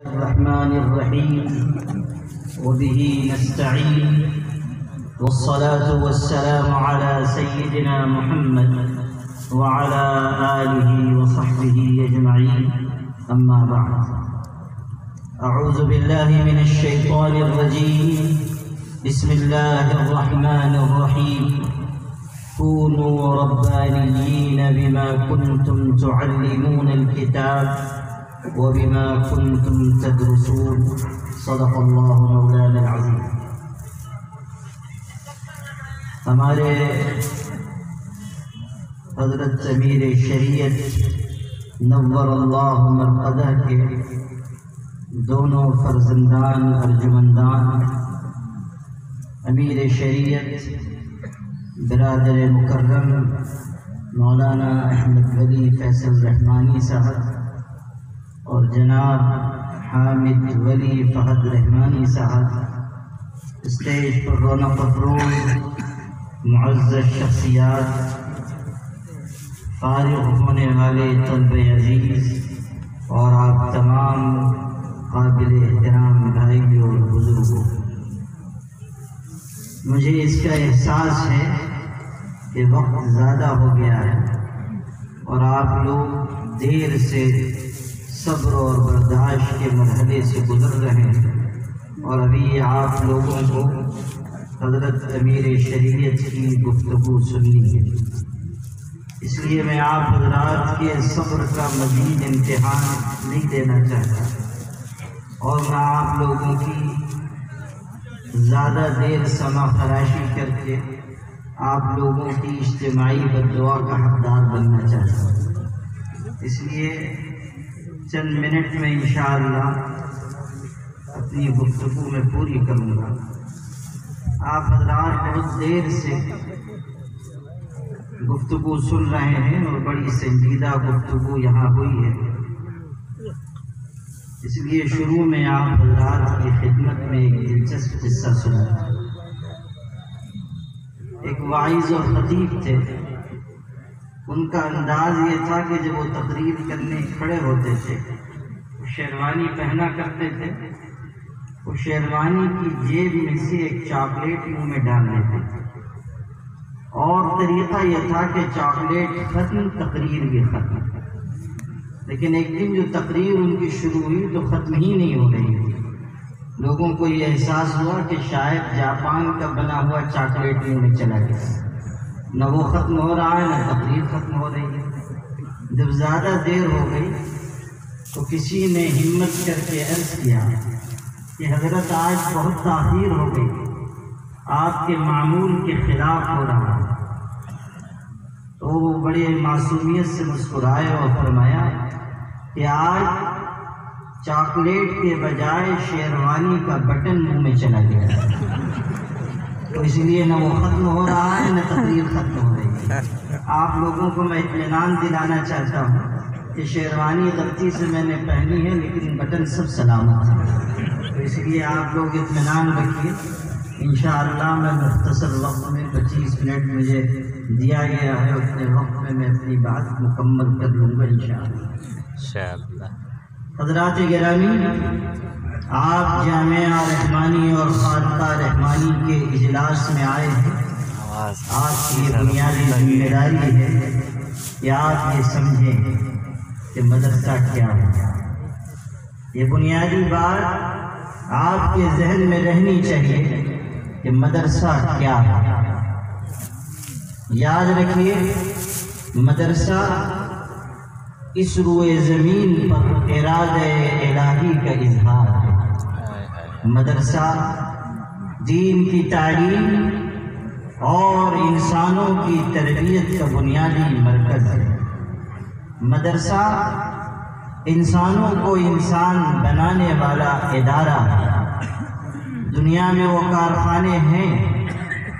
الرحمن الرحيم وبه نستعين والصلاة والسلام على سيدنا محمد وعلى آله وصحبه أجمعين أما بعد أعوذ بالله من الشيطان الرجيم بسم الله الرحمن الرحيم كونوا ربانيين بما كنتم تعلمون الكتاب وبما كنتم تدرسون صدق اللہ مولانا العظیم۔ ہمارے حضرت امیر شریعت نور اللہ مرقدہ کے دونوں فرزندان ارجمندان امیر شریعت برادر مکرم مولانا احمد ولی فیصل رحمانی صاحب اور جناب حامد ولی فہد رحمانی صاحب، اسٹیج پر رونق افروز معزز شخصیات، فارغ ہونے والے طلب عزیز اور آپ تمام قابل احترام بھائی اور بزرگوں، مجھے اس کا احساس ہے کہ وقت زیادہ ہو گیا ہے اور آپ لوگ دیر سے صبر اور برداشت کے مرحلے سے گزر رہے ہیں اور ابھی آپ لوگوں کو حضرت امیر شریعت کی گفتگو سننی ہے۔ اس لیے میں آپ حضرات کے صبر کا مزید امتحان نہیں دینا چاہتا اور میں آپ لوگوں کی زیادہ دیر سمع فراشی کر کے آپ لوگوں کی اجتماعی بددعا کا حقدار بننا چاہتا ہوں۔ اس لیے چند منٹ میں انشاءاللہ اپنی گفتگو میں پوری کروں گا۔ آپ حضرات بہت دیر سے گفتگو سن رہے ہیں اور بڑی سنجیدہ گفتگو یہاں ہوئی ہے، اس لیے شروع میں آپ حضرات کی خدمت میں ایک دلچسپ قصہ سنا۔ ایک واعظ اور خطیب تھے، ان کا انداز یہ تھا کہ جب وہ تقریر کرنے کھڑے ہوتے تھے وہ شیروانی پہنا کرتے تھے، وہ شیروانی کی جیب میں سے ایک چاکلیٹ منہ میں ڈال لیتے تھے اور طریقہ یہ تھا کہ چاکلیٹ ختم، تقریر بھی ختم۔ لیکن ایک دن جو تقریر ان کی شروع ہوئی تو ختم ہی نہیں ہو رہی تھی۔ لوگوں کو یہ احساس ہوا کہ شاید جاپان کا بنا ہوا چاکلیٹ منہ میں چلا گیا، نہ وہ ختم ہو رہا ہے نہ تقریر ختم ہو رہی ہے۔ جب زیادہ دیر ہو گئی تو کسی نے ہمت کر کے عرض کیا کہ حضرت آج بہت تاخیر ہو گئی، آپ کے معمول کے خلاف ہو رہا ہے۔ تو وہ بڑے معصومیت سے مسکرائے اور فرمایا کہ آج چاکلیٹ کے بجائے شیروانی کا بٹن منہ میں چلا گیا، تو اس لیے نہ وہ ختم ہو رہا ہے نہ تقریر ختم ہو رہی ہے۔ آپ لوگوں کو میں اطمینان دلانا چاہتا ہوں کہ شیروانی غلطی سے میں نے پہنی ہے لیکن بٹن سب سلامت ہے، تو اس لیے آپ لوگ اطمینان رکھیے۔ انشاءاللہ میں مختصر وقت میں 25 منٹ مجھے دیا گیا ہے، اتنے وقت میں میں اپنی بات مکمل کر لوں گا انشاءاللہ۔ حضرات گرامی، آپ جامعہ رحمانی اور خانقاہ رحمانی کے اجلاس میں آئے ہیں۔ آپ کی یہ بنیادی ذمہ داری ہے کہ آپ یہ سمجھیں کہ مدرسہ کیا ہے۔ یہ بنیادی بات آپ کے ذہن میں رہنی چاہیے کہ مدرسہ کیا ہے۔ یاد رکھیے، مدرسہ اس روئے زمین پر ارادہ الہی کا اظہار ہے۔ مدرسہ دین کی تعلیم اور انسانوں کی تربیت کا بنیادی مرکز ہے۔ مدرسہ انسانوں کو انسان بنانے والا ادارہ ہے۔ دنیا میں وہ کارخانے ہیں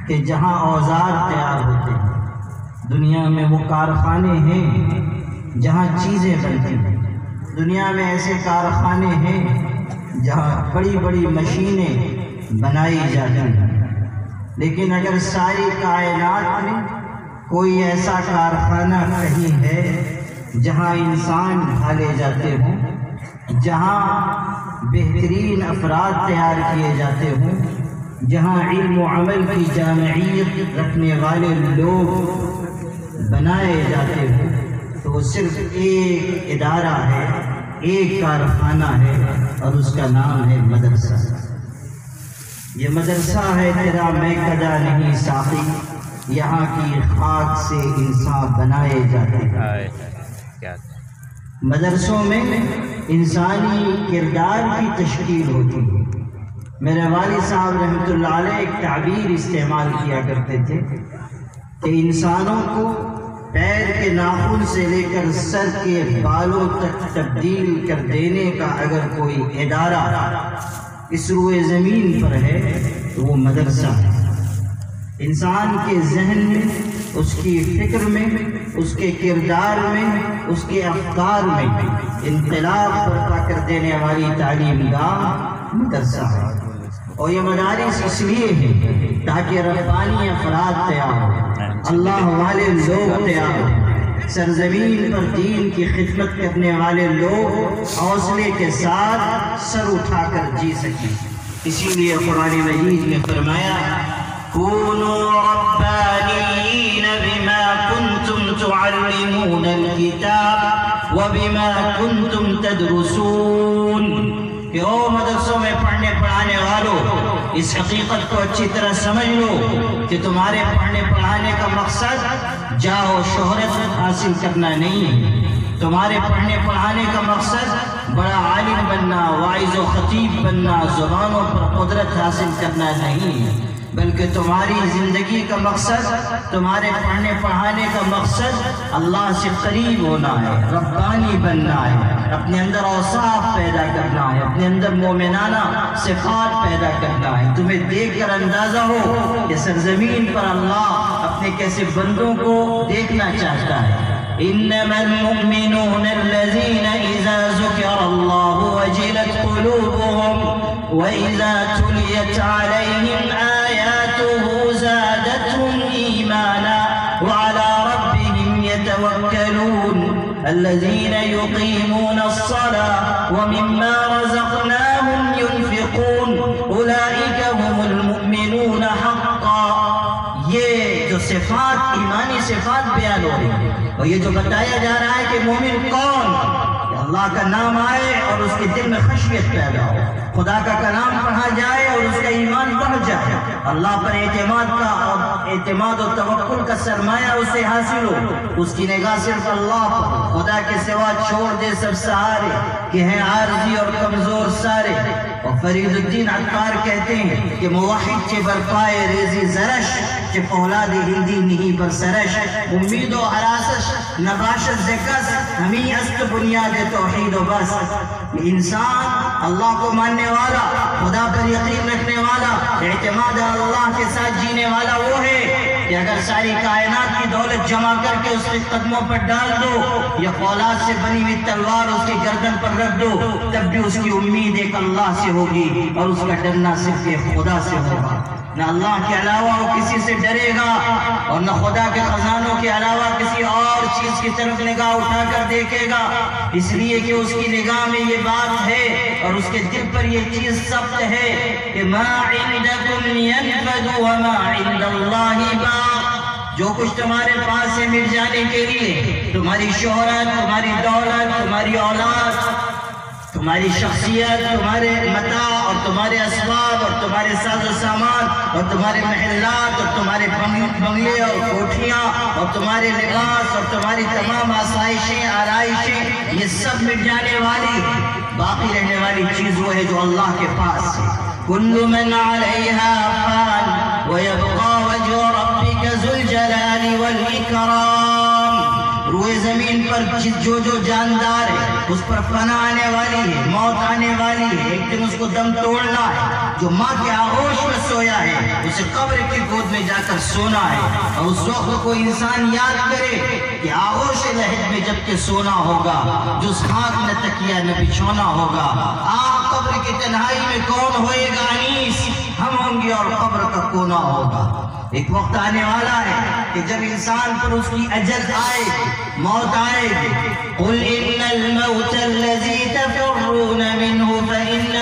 کہ جہاں اوزار تیار ہوتے ہیں، دنیا میں وہ کارخانے ہیں جہاں چیزیں بنتی ہیں، دنیا میں ایسے کارخانے ہیں جہاں بڑی بڑی مشینیں بنائی جاتی ہیں۔ لیکن اگر ساری کائنات میں کوئی ایسا کارخانہ کہیں ہے جہاں انسان ڈھالے جاتے ہوں، جہاں بہترین افراد تیار کیے جاتے ہوں، جہاں علم و عمل کی جامعیت رکھنے والے لوگ بنائے جاتے ہوں، تو وہ صرف ایک ادارہ ہے، ایک کارخانہ ہے، اور اس کا نام ہے مدرسہ۔ یہ مدرسہ ہے تیرا میں کدا نہیں ساقی، یہاں کی خاک سے انسان بنائے جاتے ہیں۔ مدرسوں میں انسانی کردار کی تشکیل ہوتی ہے۔ میرے والد صاحب رحمۃ اللہ علیہ ایک تعبیر استعمال کیا کرتے تھے کہ انسانوں کو پیر کے ناخن سے لے کر سر کے بالوں تک تبدیل کر دینے کا اگر کوئی ادارہ اس روئے زمین پر ہے تو وہ مدرسہ ہے۔ انسان کے ذہن میں، اس کی فکر میں، اس کے کردار میں، اس کے افکار میں انقلاب برپا کر دینے والی تعلیم گاہ مدرسہ ہے۔ اور یہ مدارس اس لیے ہے تاکہ ربانی افراد تیار ہوں، اللہ والے لوگ تیار ہوں، سرزمین پر دین کی خدمت کرنے والے لوگ حوصلے کے ساتھ سر اٹھا کر جی سکیں۔ اسی لیے قرآن مجید میں فرمایا كونوا ربانيين بما كنتم تعلمون الكتاب وبما كنتم تدرسون، کہ او مدرسوں میں پڑھنے پڑھانے والوں، اس حقیقت کو اچھی طرح سمجھ لو کہ تمہارے پڑھنے پڑھانے کا مقصد جاہ و شہرت حاصل کرنا نہیں ہے، تمہارے پڑھنے پڑھانے کا مقصد بڑا عالم بننا، واعظ و خطیب بننا، زبانوں پر قدرت حاصل کرنا نہیں ہے، بلکہ تمہاری زندگی کا مقصد، تمہارے پڑھنے پڑھانے کا مقصد اللہ سے قریب ہونا ہے، ربانی بننا ہے، اپنے اندر اوصاف پیدا کرنا ہے، اپنے اندر مومنانہ صفات پیدا کرنا ہے۔ تمہیں دیکھ کر اندازہ ہو کہ سرزمین پر اللہ اپنے کیسے بندوں کو دیکھنا چاہتا ہے۔ انما المؤمنون الذين اذا ذكر الله وجلت قلوبهم واذا تليت عليهم آياته زادتهم ايمانا وعلى ربهم يتوكلون الذين يقيمون الصلاة ومما رزقناهم ينفقون اولئك هم المؤمنون حقا۔ یہ جو صفات، ایمانی صفات بیان ہو رہی ہیں، اور یہ جو بتایا جا رہا ہے کہ مومن کون، کہ اللہ کا نام آئے اور اس کے دل میں خشیت پیدا ہو، خدا کا کلام پڑھا جائے اور اس کا ایمان بڑھ جائے، اللہ پر اعتماد و توکل کا سرمایہ اسے حاصل ہو، اس کی نگاہ صرف اللہ پر، خدا کے سوا چھوڑ دے سب سہارے کہ ہیں عارضی اور کمزور سارے۔ اور فرید الدین عطار کہتے ہیں کہ موحد چے برپائے ریزی زرش، چے فولاد ہندی نہیں بر سرش، امید و حراسش نباشت زکس، ہمیں است بنیاد توحید و بس۔ انسان اللہ کو ماننے والا، خدا پر یقین رکھنے والا، اعتماد اللہ کے ساتھ جینے والا وہ ہے کہ اگر ساری کائنات کی دولت جمع کر کے اس کے قدموں پر ڈال دو، یا فولاد سے بنی ہوئی تلوار اس کی گردن پر رکھ دو، تب بھی اس کی امید ایک اللہ سے ہوگی، اور اس کا ڈرنا صرف ایک خدا سے ہوگا۔ نہ اللہ کے علاوہ وہ کسی سے ڈرے گا، اور نہ خدا کے خزانوں کے علاوہ کسی اور چیز کی طرف نگاہ اٹھا کر دیکھے گا، اس لیے کہ اس کی نگاہ میں یہ بات ہے اور اس کے دل پر یہ چیز ثبت ہے کہ ما عندکم ینفد وما عند اللہ باق، جو کچھ تمہارے پاس ہے مل جانے کے لیے، تمہاری شہرت، تمہاری دولت، تمہاری اولاد، تمہاری شخصیت، تمہارے متاع اور تمہارے اسباب اور تمہارے ساز و سامان اور تمہارے محلات اور تمہارے بنگلے اور کوٹھیاں اور تمہارے لباس اور تمہاری تمام آسائشیں، آرائشیں، یہ سب مٹ جانے والی، باقی رہنے والی چیز وہ ہے جو اللہ کے پاس ہے۔ کل من علیہا فان ویبقى وجہ ربک ذو الجلال والاکرام۔ روئے زمین پر جو جاندار ہے اس پر فنا آنے والی ہے، موت آنے والی ہے، ایک دن اس کو دم توڑنا ہے۔ جو ماں کے آغوش میں سویا ہے اسے قبر کی گود میں جا کر سونا ہے، اور اس وقت کو انسان یاد کرے کہ آغوش لحد میں جب کہ سونا ہوگا، جو اس خاک نہ تکیہ نہ بچھونا ہوگا۔ آپ قبر کی تنہائی میں کون ہوئے گا انیس، ہم ہوں گے اور قبر کا کونا ہوگا۔ ایک وقت آنے والا ہے کہ جب انسان پر اس کی اجل آئے گی، موت آئے گی۔ قُلْ إِنَّ الْمَوْتَ الَّذِي تَفِرُّونَ مِنْهُ فَإِنَّ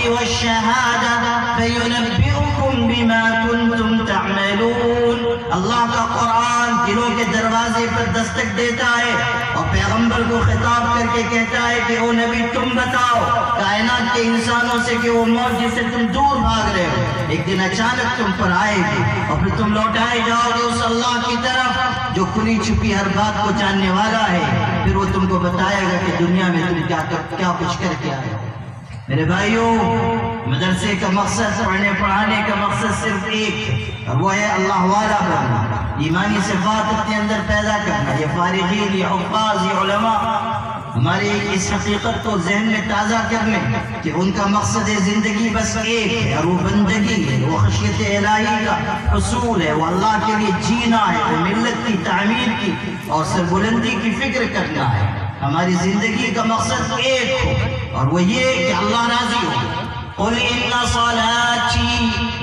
والشهادة فينبئكم بما كنتم تعملون. اللہ کا قرآن دلوں کے دروازے پر دستک دیتا ہے اور پیغمبر کو خطاب کر کے کہتا ہے کہ او نبی تم بتاؤ کائنات کے انسانوں سے کہ وہ موت جس سے تم دور بھاگ رہے ہو ایک دن اچانک تم پر آئے گی اور پھر تم لوٹائے جاؤ گے اس اللہ کی طرف جو کھلی چھپی ہر بات کو جاننے والا ہے. پھر وہ تم کو بتائے گا کہ دنیا میں تم کیا کچھ کر کے آئے. میرے بھائیوں، مدرسے کا مقصد، پڑھنے پڑھانے کا مقصد صرف ایک اور وہ ہے اللہ والا بننا، ایمانی صفات اپنے اندر پیدا کرنا. یہ فارغین، یہ حفاظ، یہ علماء ہماری اس حقیقت کو ذہن میں تازہ کرنے کہ ان کا مقصد زندگی بس ایک ہے اور وہ بندگی ہے، وہ خشیت الہی کا حصول ہے، وہ اللہ کے لیے جینا ہے، وہ ملت کی تعمیر کی اور سربلندی کی فکر کرنا ہے. ہماری زندگی کا مقصد ایک ہو اور وہ یہ کہ اللہ راضی ہو. قل ان صلاتي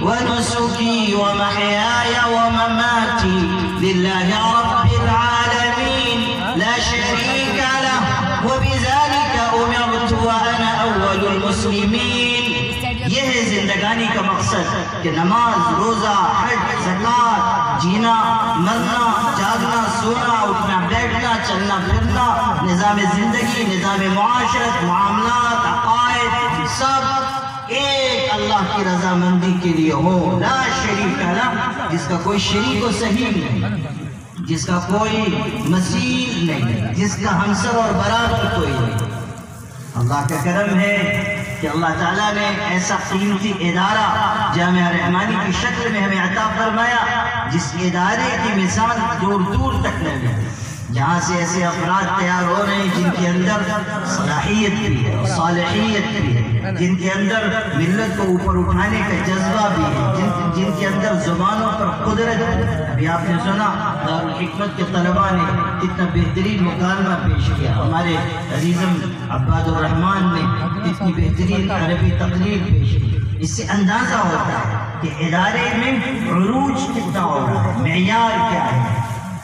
ونسكي ومحياي ومماتي لله رب العالمين لا شريك له وبذلك امرت وانا اول المسلمين. یہ ہے زندگانی کا مقصد کہ نماز، روزہ، حج، زکوٰۃ، جینا، مرنا، جاگنا، سونا، اٹھنا، بیٹھنا، چلنا پھرنا، نظام زندگی، نظام معاشرت، معاملات، عقائد، سب ایک اللہ کی رضامندی کے لیے ہو. لا شریک لہ، جس کا کوئی شریک و صحیح نہیں، جس کا کوئی مثیل نہیں، جس کا ہمسر اور برابر کوئی نہیں. اللہ کا کرم ہے کہ اللہ تعالیٰ نے ایسا قیمتی ادارہ جامعہ رحمانی کی شکل میں ہمیں عطا فرمایا جس ادارے کی مثال دور دور تک نہ ہے. جہاں سے ایسے افراد تیار ہو رہے ہیں جن کے اندر صلاحیت بھی ہے، صالحیت بھی ہے، جن کے اندر ملت کو اوپر اٹھانے کا جذبہ بھی ہے، جن کے اندر زبانوں پر قدرت ہے. ابھی آپ نے سنا دارالحکمت کے طلباء نے کتنا بہترین مکالمہ پیش کیا. ہمارے عزیزم عباد الرحمان نے کتنی بہترین عربی تقریر پیش کی. اس سے اندازہ ہوتا ہے کہ ادارے میں عروج کتنا ہو رہا ہے، معیار کیا ہے.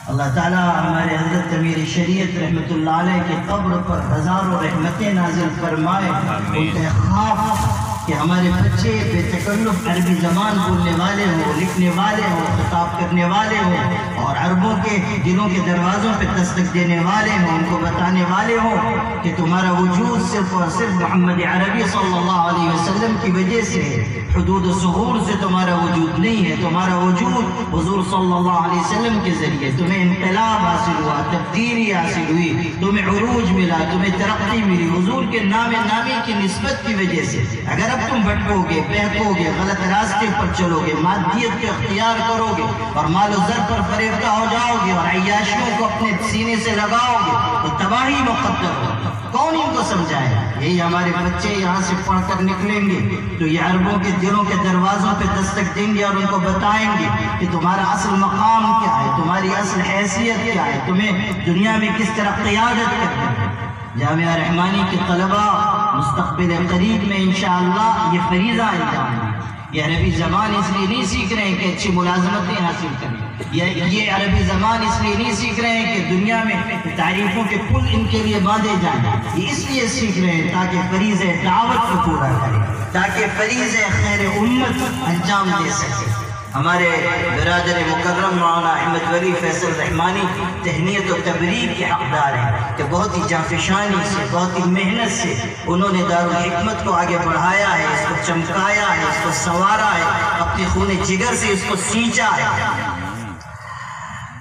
اللہ تعالیٰ ہمارے حضرت امیر شریعت رحمۃ اللہ علیہ کے قبر پر ہزاروں رحمتیں نازل فرمائے. ان کا خواب کہ ہمارے بچے بے تکلف عربی زبان بولنے والے ہوں، لکھنے والے ہوں، خطاب کرنے والے ہوں اور عربوں کے دلوں کے دروازوں پہ دستک دینے والے ہوں، ان کو بتانے والے ہوں کہ تمہارا وجود صرف اور صرف محمد عربی صلی اللہ علیہ وسلم کی وجہ سے ہے. حدود و ثغور سے تمہارا وجود نہیں ہے، تمہارا وجود حضور صلی اللہ علیہ وسلم کے ذریعے. تمہیں انقلاب حاصل ہوا، تبدیلی حاصل ہوئی، تمہیں عروج ملا، تمہیں ترقی ملی حضور کے نامی کی نسبت کی وجہ سے. اگر اب تم بھٹکو گے، بہکو گے، غلط راستے پر چلو گے، مادیت کو اختیار کرو گے اور مال و زر پر فریفتہ ہو جاؤ گے اور عیاشیوں کو اپنے سینے سے لگاؤ گے تو تباہی مقدر ہو. کون ان کو سمجھائے؟ یہی ہمارے بچے یہاں سے پڑھ کر نکلیں گے تو یہ عربوں کے دلوں کے دروازوں پہ دستک دیں گے اور ان کو بتائیں گے کہ تمہارا اصل مقام کیا ہے، تمہاری اصل حیثیت کیا ہے، تمہیں دنیا میں کس طرح قیادت کرنی ہے. جامعہ رحمانی کے طلباء مستقبل قریب میں انشاءاللہ یہ فریضہ انجام دیں. یہ عربی زبان اس لیے نہیں سیکھ رہے ہیں کہ اچھی ملازمتیں حاصل کریں، یہ عربی زبان اس لیے نہیں سیکھ رہے ہیں کہ دنیا میں تعریفوں کے پل ان کے لیے باندھے جائیں. یہ اس لیے سیکھ رہے ہیں تاکہ فریضہ دعوت کو پورا کریں، تاکہ فریضہ خیر امت انجام دے سکے. ہمارے برادر مکرم مولانا احمد ولی فیصل رحمانی تہنیت و تبریک کے حقدار ہیں کہ بہت ہی جانفشانی سے، بہت ہی محنت سے انہوں نے دارالحکمت کو آگے بڑھایا ہے، اس کو چمکایا ہے، اس کو سنوارا ہے، اپنے خون جگر سے اس کو سینچا ہے.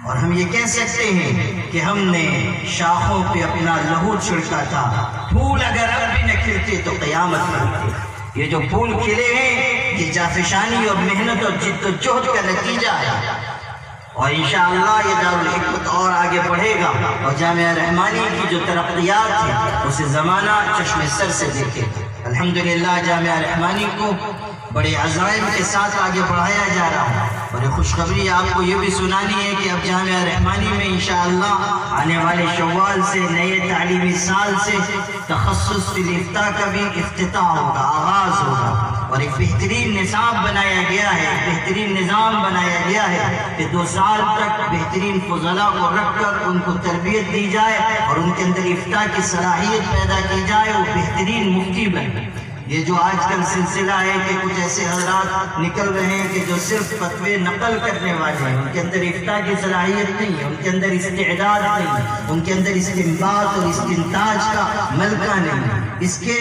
اور ہم یہ کہہ سکتے ہیں کہ ہم نے شاخوں پہ اپنا لہو چھڑکا تھا. پھول اگر اب بھی نہ کھلتے تو قیامت بنتے. یہ جو پھول کھلے ہیں یہ جافشانی اور محنت اور جد و جہد کا نتیجہ ہے اور انشاءاللہ یہ دارالحکمت اور آگے بڑھے گا اور جامعہ رحمانی کی جو ترقیات ہے اسے زمانہ چشم سر سے دیکھے. الحمدللہ جامعہ رحمانی کو بڑے عزائم کے ساتھ آگے بڑھایا جا رہا ہے. اور یہ خوشخبری آپ کو یہ بھی سنانی ہے کہ اب جامعہ رحمانی میں انشاءاللہ آنے والے شوال سے، نئے تعلیمی سال سے تخصص فی الافتاء کا بھی افتتاح ہوگا، آغاز ہوگا. اور ایک بہترین نصاب بنایا گیا ہے، ایک بہترین نظام بنایا گیا ہے کہ 2 سال تک بہترین فضلاء کو رکھ کر ان کو تربیت دی جائے اور ان کے اندر افتاء کی صلاحیت پیدا کی جائے، وہ بہترین مفتی بنے. یہ جو آج کل سلسلہ ہے کہ کچھ ایسے حضرات نکل رہے ہیں کہ جو صرف فتوے نقل کرنے والے ہیں، ان کے اندر افتاء کی صلاحیت نہیں ہے، ان کے اندر استعداد نہیں ہے، ان کے اندر استنباط اور استنتاج کا ملکہ نہیں ہے، اس کے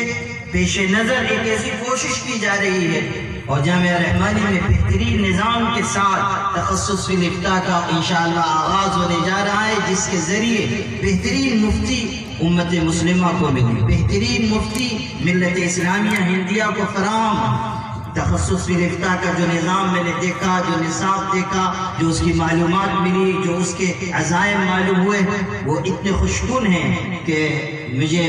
پیش نظر ایک ایسی کوشش کی جا رہی ہے اور جامعہ رحمانی میں بہترین نظام کے ساتھ تخصص فی الافتاء کا انشاءاللہ آغاز ہونے جا رہا ہے، جس کے ذریعے بہترین مفتی امت مسلمہ کو ملی، بہترین مفتی ملت اسلامیہ ہندیہ کو فراہم۔ تخصص فی الافتاء کا جو نظام میں نے دیکھا، جو نصاب دیکھا، جو اس کی معلومات ملی، جو اس کے عزائم معلوم ہوئے، وہ اتنے خوشگون ہیں کہ مجھے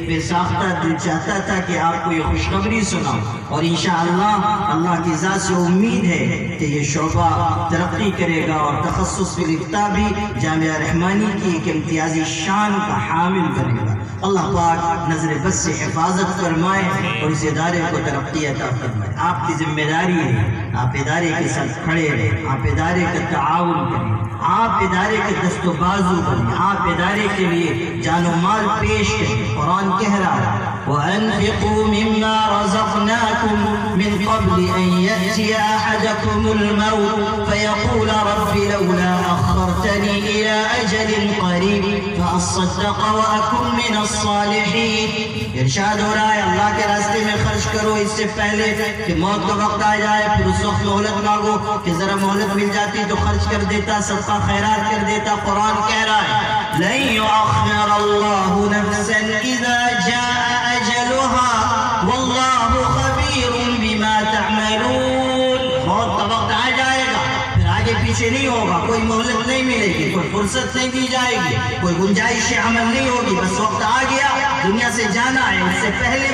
بے ساختہ دل چاہتا تھا کہ آپ کو یہ خوشخبری سناؤں، اور انشاءاللہ اللہ کی ذات سے امید ہے کہ یہ شعبہ ترقی کرے گا اور تخصص فی الافتاء بھی جامعہ رحمانی کی ایک امتیازی شان کا حامل بنے گا۔ اللہ پاک نظر بد سے حفاظت فرمائے اور اس ادارے کو ترقی عطا فرمائے۔ آپ کی ذمہ داری ہے، آپ ادارے کے ساتھ کھڑے رہیں، آپ ادارے کا تعاون کریں، آپ ادارے کے دست و بازو بنیں، آپ ادارے کے لیے جان و مال پیش کریں۔ قرآن کہہ رہا ہے وَأَنفِقُوا مِمَّا رَزَقْنَاكُمْ مِنْ قَبْلِ أَنْ يَأْتِيَ أَحَدَكُمُ الْمَوْتُ فَيَقُولَ رَبِّ لَوْلَا أَخَّرْتَنِي إِلَىٰ أَجَلٍ قَرِيبٍ فَأَصَّدَّقَ وَأَكُن مِّنَ الصَّالِحِينَ۔ ارشاد ہو رہا ہے اللہ کے راستے میں خرچ کرو اس سے پہلے کہ موت کا وقت آ جائے، پھر اس وقت مہلت مانگو کہ ذرا مہلت مل جاتی تو خرچ کر دیتا، صدقہ خیرات کر دیتا۔ قرآن کہہ رہا ہے لن يؤخر الله نفسا اذا جاء اجلها والله خبير بما تعملون۔ موت کا وقت آ جائے گا، پھر آگے پیچھے نہیں ہوگا، کوئی مہلت نہیں ملے گی، کوئی فرصت نہیں دی جائے گی، کوئی گنجائش عمل نہیں ہوگی، بس وقت آ گیا، دنیا سے جانا ہے۔ اس سے پہلے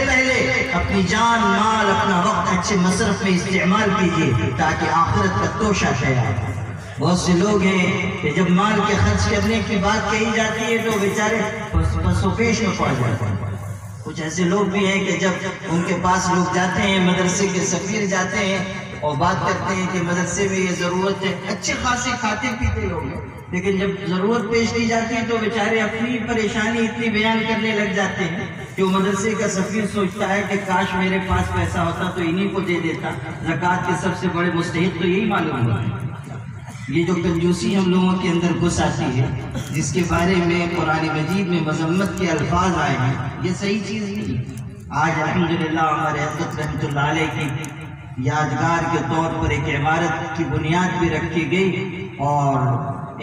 اپنی جان مال اپنا وقت اچھے مصرف میں استعمال کیجیے تاکہ آخرت کا توشہ تیار ہو۔ بہت سے لوگ ہیں کہ جب مال کے خرچ کرنے کی بات کہی جاتی ہے تو بیچارے پس و پیش میں پڑ جاتے ہیں۔ کچھ ایسے لوگ بھی ہیں کہ جب ان کے پاس لوگ جاتے ہیں، مدرسے کے سفیر جاتے ہیں اور بات کرتے ہیں کہ مدرسے میں یہ ضرورت ہے، اچھے خاصے کھاتے پیتے لوگ ہیں، لیکن جب ضرورت پیش کی جاتی ہے تو بیچارے اپنی پریشانی اتنی بیان کرنے لگ جاتے ہیں کہ وہ مدرسے کا سفیر سوچتا ہے کہ کاش میرے پاس پیسہ ہوتا تو انہی کو دے دیتا۔ زکوٰۃ کے سب سے بڑے مستحق تو یہی معلوم ہوتا ہے۔ یہ جو کنجوسی ہم لوگوں کے اندر گھس آتی ہے، جس کے بارے میں قرآن مجید میں مذمت کے الفاظ آئے ہیں، یہ صحیح چیز نہیں۔ آج الحمدللہ ہمارے حضرت رحمۃ اللہ علیہ کی یادگار کے طور پر ایک عمارت کی بنیاد بھی رکھی گئی اور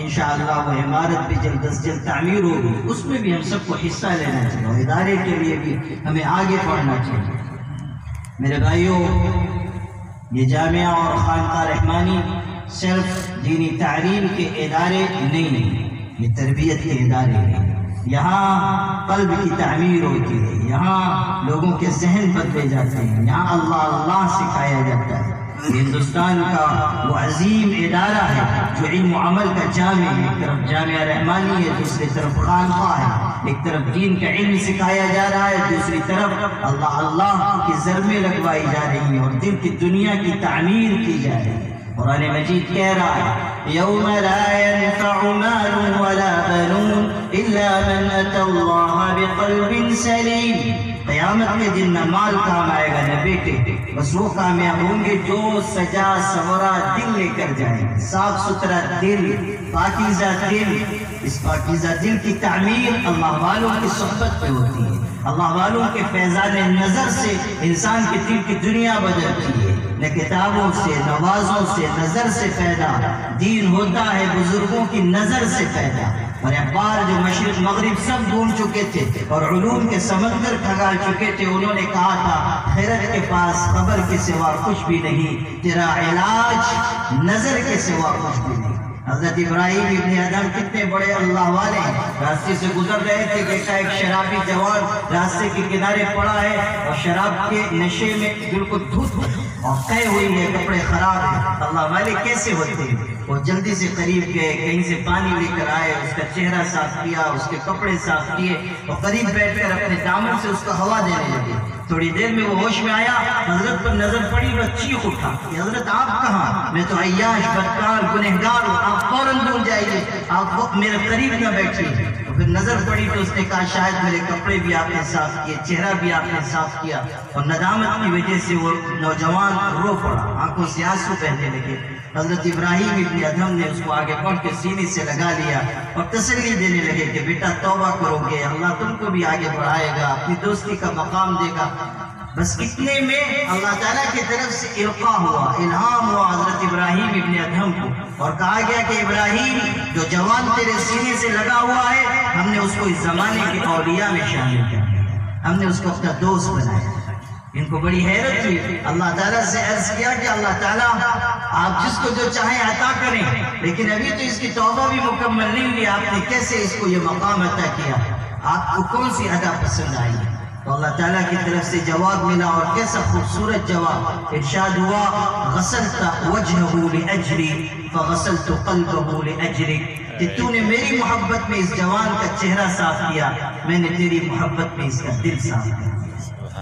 انشاءاللہ وہ عمارت بھی جلد از جلد تعمیر ہوگی، اس میں بھی ہم سب کو حصہ لینا چاہیے اور ادارے کے لیے بھی ہمیں آگے بڑھنا چاہیے۔ میرے بھائیوں، یہ جامعہ اور خانقاہ رحمانی صرف دینی تعلیم کے ادارے نہیں ہیں، یہ تربیت کے ادارے ہیں۔ یہاں قلب کی تعمیر ہوتی ہے، یہاں لوگوں کے ذہن بدلے جاتے ہیں، یہاں اللہ اللہ سکھایا جاتا ہے۔ ہندوستان کا وہ عظیم ادارہ ہے جو علم و عمل کا جامع ہے، ایک طرف جامعہ رحمانی ہے، دوسری طرف خانقاہ ہے، ایک طرف دین کا علم سکھایا جا رہا ہے، دوسری طرف اللہ اللہ کی ضربیں لگوائی جا رہی ہیں اور دل کی دنیا کی تعمیر کی جا رہی ہے۔ قرآن مجید کہہ رہا ہے یوم لا ينفع مال ولا بنون الا من اتى الله بقلب سلیم۔ قیامت کے دن نہ مال کام آئے گا نہ بیٹے، بس وہ کامیاب ہوں گے جو سجا سورا دل لے کر جائیں گے، صاف ستھرا دل، پاکیزہ دل۔ اس پاکیزہ دل کی تعمیر اللہ والوں کی صحبت پہ ہوتی ہے، اللہ والوں کے فیضان نظر سے انسان کے دل کی دنیا بدلتی ہے، نہ کتابوں سے، نوازوں سے، نظر سے پیدا دین ہوتا ہے، بزرگوں کی نظر سے پیدا۔ اور اخبار جو مشرق مغرب سب ڈھونڈ چکے تھے اور علوم کے سمندر کھگال چکے تھے، انہوں نے کہا تھا خیرت کے پاس خبر کے سوا کچھ بھی نہیں، تیرا علاج نظر کے سوا کچھ بھی نہیں۔ حضرت ابراہیم ابن ادم کتنے بڑے اللہ والے ہیں، راستے سے گزر رہے تھے، دیکھا ایک شرابی جوان راستے کے کنارے پڑا ہے اور شراب کے نشے میں بالکل دھت اور قے ہوئی ہے، کپڑے خراب ہیں۔ اللہ والے کیسے ہوتے ہیں؟ وہ جلدی سے قریب گئے، کہیں سے پانی لے کر آئے، اس کا چہرہ صاف کیا، اس کے کپڑے صاف کیے اور قریب بیٹھ کر اپنے دامن سے اس کو ہوا دینے لگے۔ تھوڑی دیر میں وہ ہوش میں آیا، حضرت پر نظر پڑی، وہ چیخ اٹھا کہ حضرت آپ کہاں؟ میں تو عیاش بدکار گنہگار ہوں، آپ فوراً دور جائیے، آپ میرے قریب نہ بیٹھیے۔ پھر نظر پڑی تو اس نے کہا شاید میرے کپڑے بھی آپ نے صاف کیے، چہرہ بھی آپ نے صاف کیا، اور ندامت کی وجہ سے وہ نوجوان رو پڑا، آنکھوں سے آنسو بہنے لگے۔ حضرت ابراہیم ابن ادھم نے اس کو آگے بڑھ کے سینے سے لگا لیا اور تسلی دینے لگے کہ بیٹا توبہ کرو گے، اللہ تم کو بھی آگے بڑھائے گا، اپنی دوستی کا مقام دے گا۔ بس اتنے میں اللہ تعالیٰ کی طرف سے القاء ہوا، الہام ہوا حضرت ابراہیم ابن ادھم کو، اور کہا گیا کہ ابراہیم جو جوان تیرے سینے سے لگا ہوا ہے، ہم نے اس کو اس زمانے کے اولیاء میں شامل کیا، ہم نے اس کو اپنا دوست بنایا۔ ان کو بڑی حیرت ہوئی، اللہ تعالیٰ سے عرض کیا کہ اللہ تعالیٰ آپ جس کو جو چاہیں عطا کریں، لیکن ابھی تو اس کی توبہ بھی مکمل نہیں ہوئی، آپ نے کیسے اس کو یہ مقام عطا کیا، آپ کو کون سی ادا پسند آئی؟ تو اللہ تعالیٰ کی طرف سے جواب ملا، اور کیسا خوبصورت جواب، ارشاد ہوا غسلت وجهه لأجری فغسلت قلبه لأجرک، کہ تو نے میری محبت میں اس جوان کا چہرہ صاف کیا، میں نے تیری محبت میں اس کا دل صاف کیا،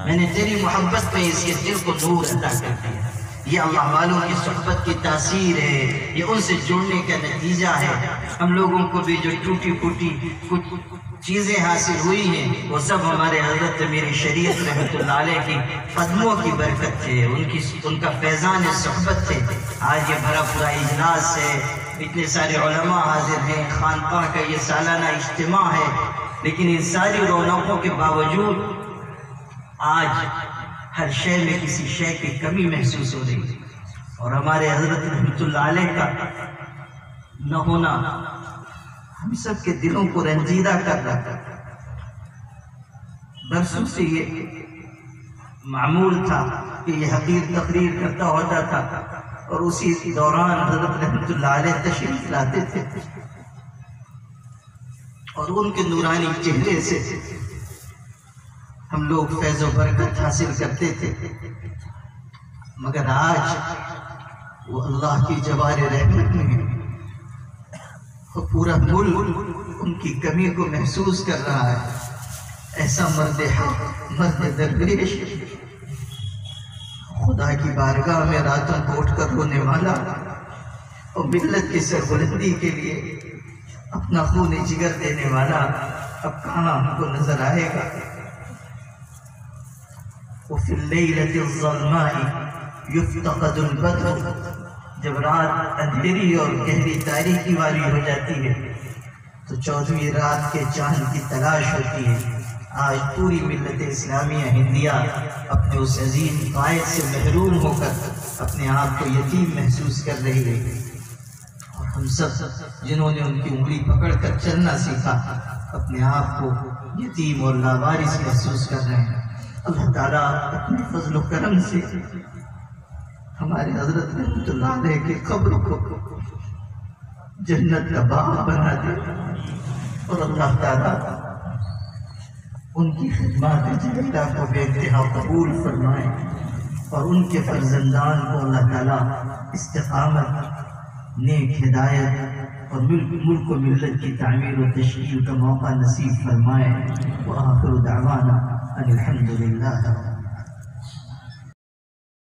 میں نے تیری محبت میں اس کے دل کو نور عطا کر دیا۔ یہ اللہ والوں کی صحبت کی تاثیر ہے، یہ ان سے جڑنے کا نتیجہ ہے۔ ہم لوگوں کو بھی جو ٹوٹی پھوٹی کچھ چیزیں حاصل ہوئی ہیں، وہ سب ہمارے حضرت امیر شریعت رحمۃ اللہ علیہ کی قدموں کی برکت ہے، ان کا فیضان صحبت ہے۔ آج یہ بھرا پورا اجلاس ہے، اتنے سارے علماء حاضر ہیں، خانقاہ کا یہ سالانہ اجتماع ہے، لیکن ان ساری رونقوں کے باوجود آج ہر شے میں کسی شے کی کمی محسوس ہو رہی ہے، اور ہمارے حضرت رحمۃ اللہ علیہ کا نہ ہونا ہم سب کے دلوں کو رنجیدہ کر رہا ہے۔ برسوں سے یہ معمول تھا کہ یہ حقیر تقریر کرتا ہوتا تھا، اور اسی دوران حضرت رحمۃ اللہ علیہ تشریف لاتے تھے، اور ان کے نورانی چہرے سے ہم لوگ فیض و برکت حاصل کرتے تھے۔ مگر آج وہ اللہ کی جوار رحمت میں پورا ملک ان کی کمی کو محسوس کر رہا ہے۔ ایسا مرد حق، مرد درویش، خدا کی بارگاہ میں راتوں کو اٹھ کر رونے والا، اور ملت کی سربلندی کے لیے اپنا خون جگر دینے والا اب کہاں ہم کو نظر آئے گا؟ وفي الليلة الظلماء يفتقد البدر، جب رات اندھیری اور گہری تاریکی والی ہو جاتی ہے تو 14ویں رات کے چاند کی تلاش ہوتی ہے۔ آج پوری ملت اسلامیہ ہندیہ اپنے اس عظیم قائد سے محروم ہو کر اپنے آپ کو یتیم محسوس کر رہی ہے، اور ہم سب جنہوں نے ان کی انگلی پکڑ کر چلنا سیکھا اپنے آپ کو یتیم اور لاوارث محسوس کر رہے ہیں۔ اللہ تعالیٰ اپنے فضل و کرم سے ہمارے حضرت رحمۃ اللہ علیہ کی قبر کو جنت کا باغ بنا دے، اور اللہ تعالیٰ ان کی خدمات جلیلہ کو بے انتہا قبول فرمائے، اور ان کے فرزندان کو اللہ تعالیٰ استقامت، نیک ہدایت اور ملک و ملت کی تعمیر و تشکیل کا موقع نصیب فرمائے۔ وآخر دعوانا ان الحمد للہ۔